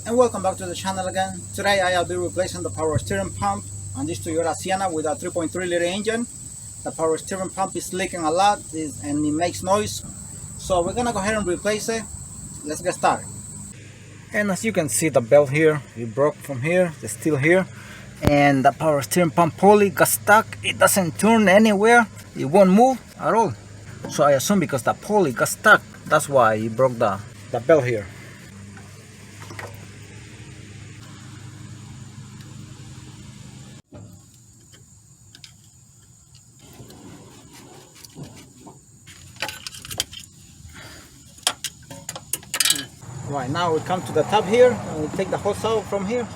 And welcome back to the channel again. Today I'll be replacing the power steering pump on this Toyota Sienna with a 3.3 liter engine. The power steering pump is leaking a lot and it makes noise. So we're gonna go ahead and replace it. Let's get started. And as you can see, the belt here, it broke from here, it's still here. And the power steering pump pulley got stuck. It doesn't turn anywhere. It won't move at all. So I assume because the pulley got stuck, that's why it broke the belt here. Right, now we come to the top here and we take the hose out from here.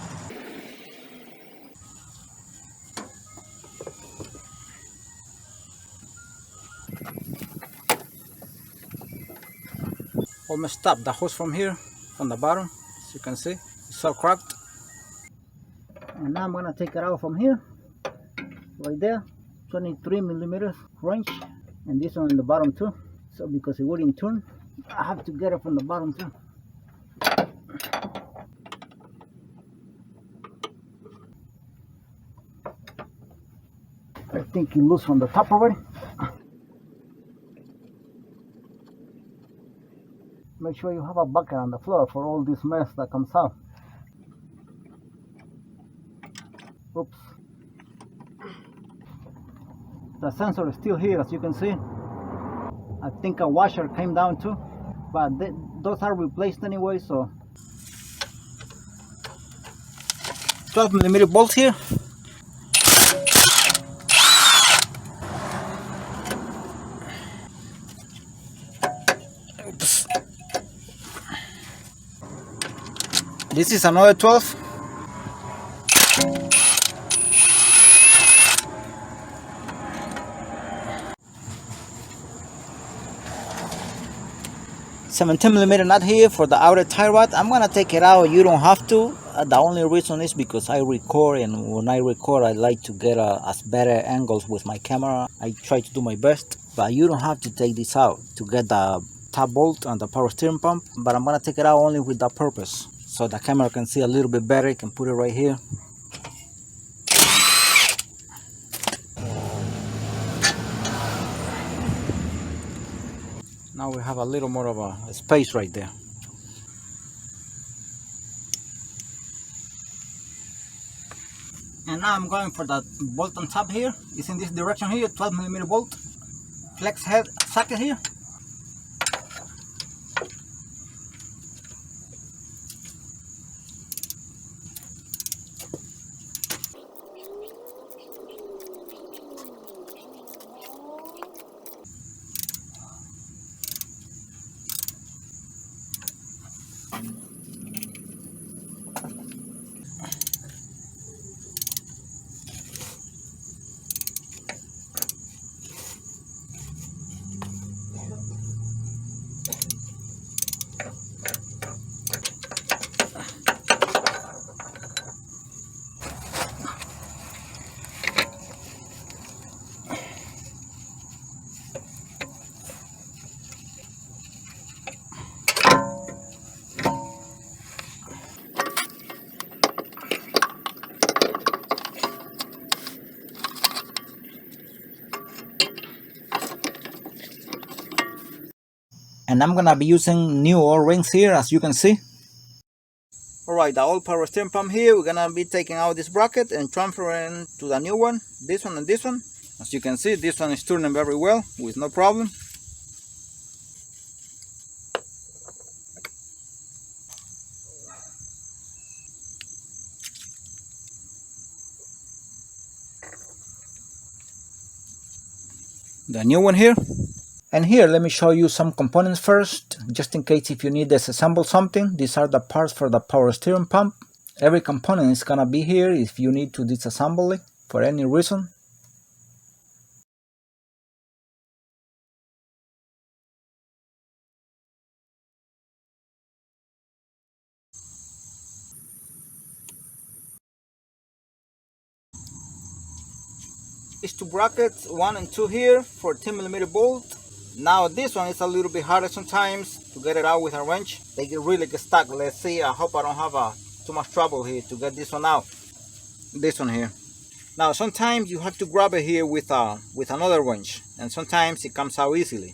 Almost stop the hose from here, from the bottom, as you can see, it's all cracked. And now I'm gonna take it out from here, right there, 23 millimeters wrench, and this one in the bottom too. So because it wouldn't turn, I have to get it from the bottom too. I think it loose from the top already. Make sure you have a bucket on the floor for all this mess that comes out. Oops. The sensor is still here, as you can see. I think a washer came down too, but those are replaced anyway, so 12 millimeter bolts here. Oops. This is another 12. $17 millimeter nut here for the outer tie rod. I'm gonna take it out. You don't have to. The only reason is because I record, and when I record I like to get as better angles with my camera. I try to do my best, but you don't have to take this out to get the top bolt on the power steering pump. But I'm gonna take it out only with that purpose, so the camera can see a little bit better. You can put it right here. Now we have a little more of a space right there. And now I'm going for that bolt on top here. It's in this direction here, 12 millimeter bolt. Flex head socket here. And I'm gonna be using new oil rings here, as you can see. Alright, the old power steering pump here, we're gonna be taking out this bracket and transferring to the new one, this one and this one. As you can see, this one is turning very well with no problem. The new one here. And here, let me show you some components first, just in case if you need to disassemble something. These are the parts for the power steering pump. Every component is gonna be here if you need to disassemble it for any reason. These two brackets, 1 and 2 here, 14 millimeter bolt. Now this one is a little bit harder sometimes to get it out with a wrench. They really get stuck. Let's see, I hope I don't have too much trouble here to get this one out. This one here. Now sometimes you have to grab it here with another wrench, and sometimes it comes out easily.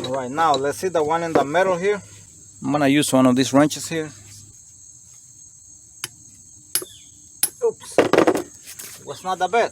Alright, now let's see the one in the middle here. I'm gonna use one of these wrenches here. Oops, was not that bad.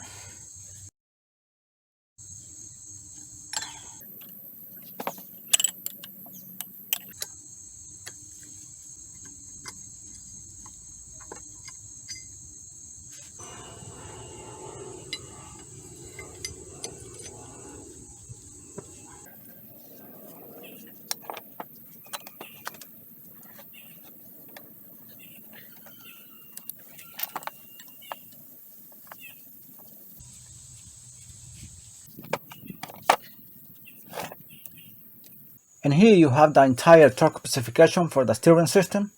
And here you have the entire torque specification for the steering system.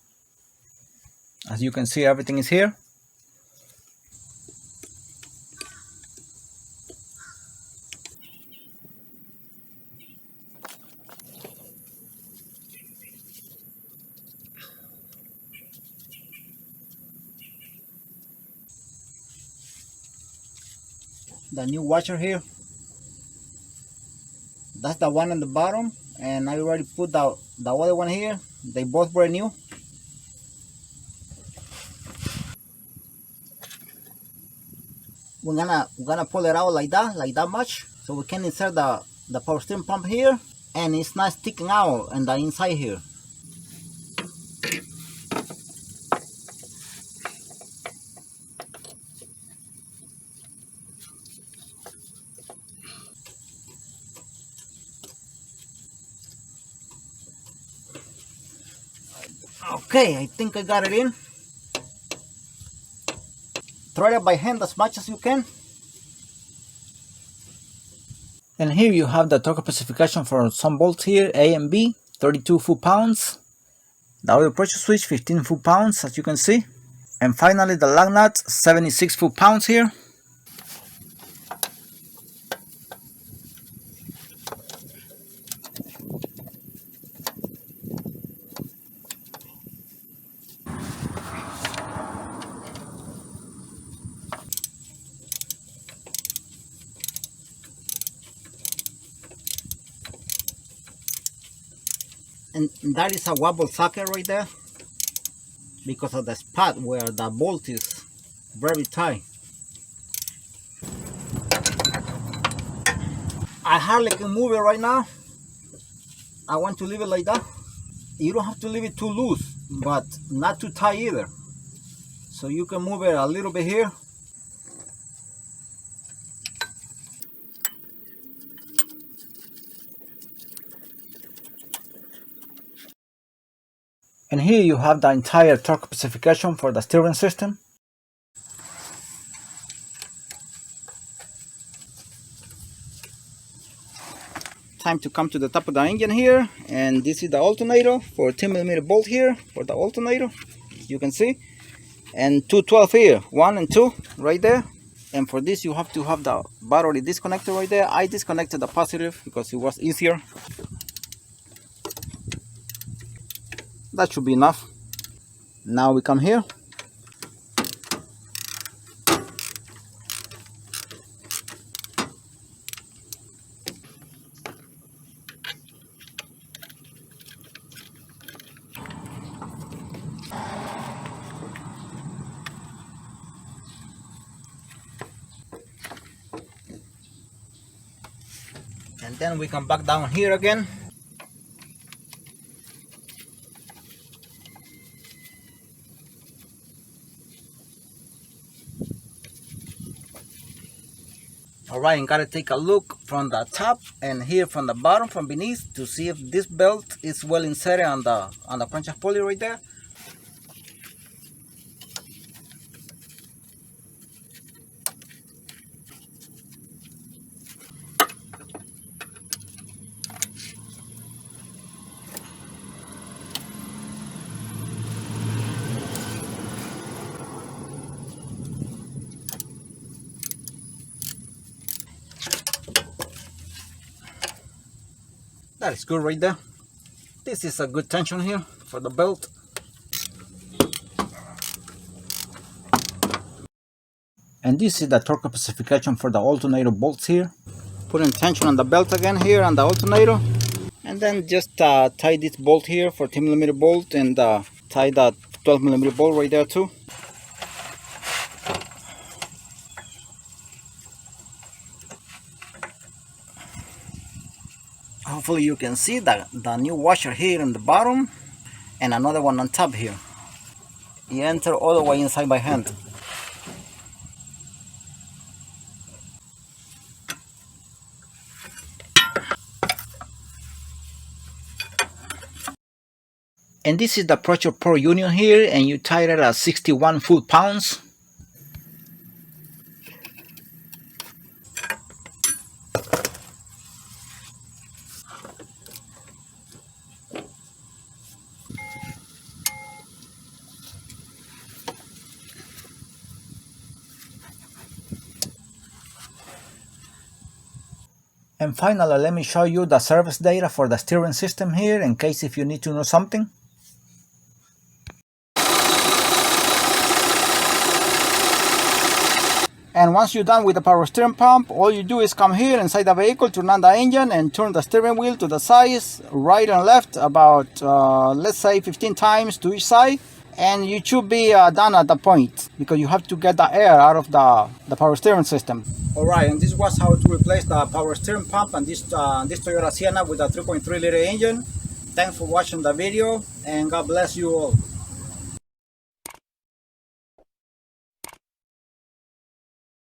As you can see, everything is here. The new washer here, that's the one on the bottom, and I already put the other one here. They both brand new. We're gonna pull it out like that much, so we can insert the power steering pump here, and it's not sticking out on the inside here. Okay, I think I got it in. Thread it by hand as much as you can. And here you have the torque specification for some bolts here, A and B, 32 foot-pounds. The oil pressure switch, 15 foot-pounds, as you can see. And finally the lug nuts, 76 foot-pounds here. And that is a wobble socket right there, because of the spot where the bolt is very tight. I hardly can move it right now. I want to leave it like that. You don't have to leave it too loose, but not too tight either. So you can move it a little bit here. And here you have the entire torque specification for the steering system. Time to come to the top of the engine here, and this is the alternator for 10mm bolt here for the alternator, you can see, and 212 here, 1 and 2 right there. And for this you have to have the battery disconnector right there. I disconnected the positive because it was easier. That should be enough. Now we come here. And then we come back down here again. Alright, and gotta take a look from the top and here from the bottom, from beneath, to see if this belt is well inserted on the crankshaft pulley right there. That is good right there. This is a good tension here for the belt. And this is the torque specification for the alternator bolts here. Putting tension on the belt again here on the alternator. And then just tie this bolt here, 14mm bolt, and tie that 12mm bolt right there too. Hopefully you can see the new washer here in the bottom and another one on top here. You enter all the way inside by hand. And this is the pressure per union here, and you tie it at 61 foot-pounds. And finally, let me show you the service data for the steering system here, in case if you need to know something. And once you're done with the power steering pump, all you do is come here inside the vehicle, turn on the engine, and turn the steering wheel to the sides, right and left, about let's say 15 times to each side. And you should be done at the point, because you have to get the air out of the power steering system. Alright, and this was how to replace the power steering pump on this Toyota Sienna with a 3.3 liter engine. Thanks for watching the video, and God bless you all.